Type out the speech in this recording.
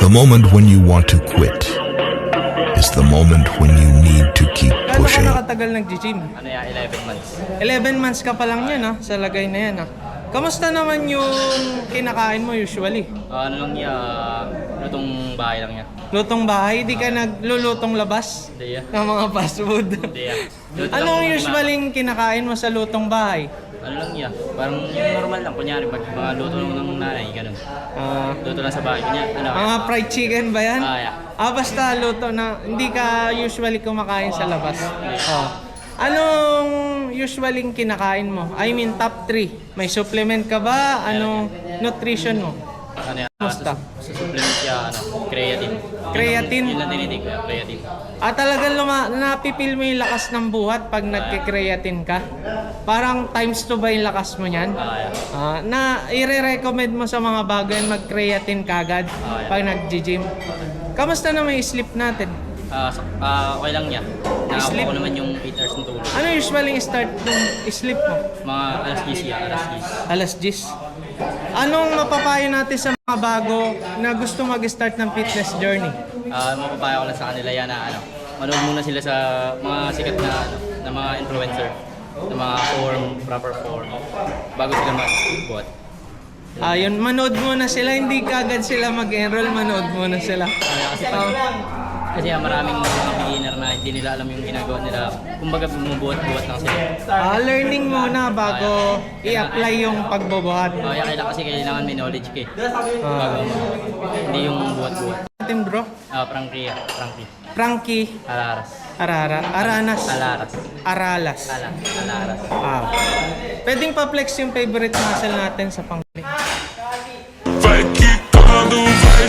The moment when you want to quit is the moment when you need to keep Kano ka pushing. nakatagal nag-gym? Ano yan, 11 months. 11 months ka pa lang yan sa lagay na yan Kamusta naman yung kinakain mo usually? Ano lang yan, lutong bahay lang yan. Lutong bahay? Di ka naglulutong labas? Hindi yan. Ng mga fast food? Hindi yan. Luto Anong lang usually kinakain mo sa lutong bahay? Ano lang yan, parang yung normal lang. Kunyari, pag mga luto ng nanay, ganun. Luto lang sa bahay. Kunyari, ano? Mga fried chicken ba yan? Yeah. Basta luto na hindi ka usually kumakain sa labas. Anong usually kinakain mo? I mean, top 3. May supplement ka ba? Anong nutrition mo? Ano yan? Musta? Sa supplement yan, creatine. Creatine? Yun lang tinitig ko, creatine. Talagang napipil mo yung lakas ng buhat pag nagke-creatine ka? Parang times 2 ba yung lakas mo niyan? Yeah. Na i-recommend mo sa mga bago yan mag-creatine kagad Yeah. pag nag-gym. Kamusta na may sleep natin? Okay lang yan. Sleep? Nakakapo ko naman yung 8 hours ng tulog. Ano usually start ng sleep mo? Mga alas 10 yan, alas 10. Alas 10. Anong mapapayo natin sa mga bago na gusto mag-start ng fitness journey? Mapapayo ko lang sa kanila yan na manood muna sila sa mga sikat na mga influencer, na mga proper form, bago sila mag-buhat. Yun, manood muna sila, hindi kagad sila mag-enroll, manood muna sila. Kasi maraming mga beginner na hindi nila alam yung ginagawa nila. Kumbaga bumubuhat-buhat lang sila. Learning muna bago i-apply yung pagbubuhat. Kasi kailangan may knowledge ka bago hindi yung buhat-buhat. Atin bro, Frankie. Frankie Alaras. Aranas. Alaras. Aralas. Alaras. Pwedeng pa-flex yung favorite muscle natin sa pang. Vai quicando, vai